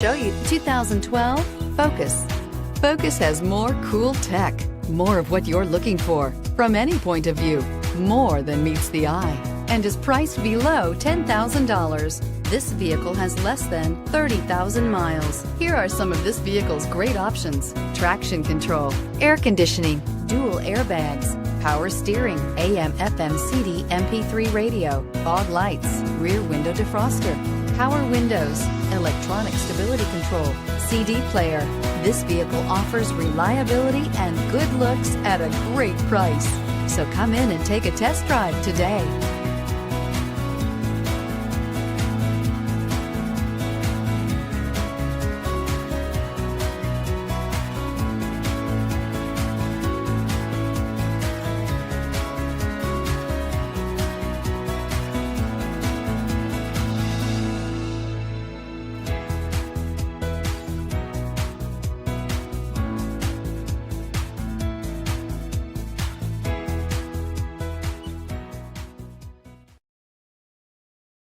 Show you 2012 Focus. Focus has more cool tech, more of what you're looking for from any point of view, more than meets the eye, and is priced below $10,000. This vehicle has less than 30,000 miles. Here are some of this vehicle's great options: traction control, air conditioning, dual airbags, power steering, AM/FM CD MP3 radio, fog lights, rear window defroster, power windows, electronic stability control, CD player. This vehicle offers reliability and good looks at a great price. So come in and take a test drive today.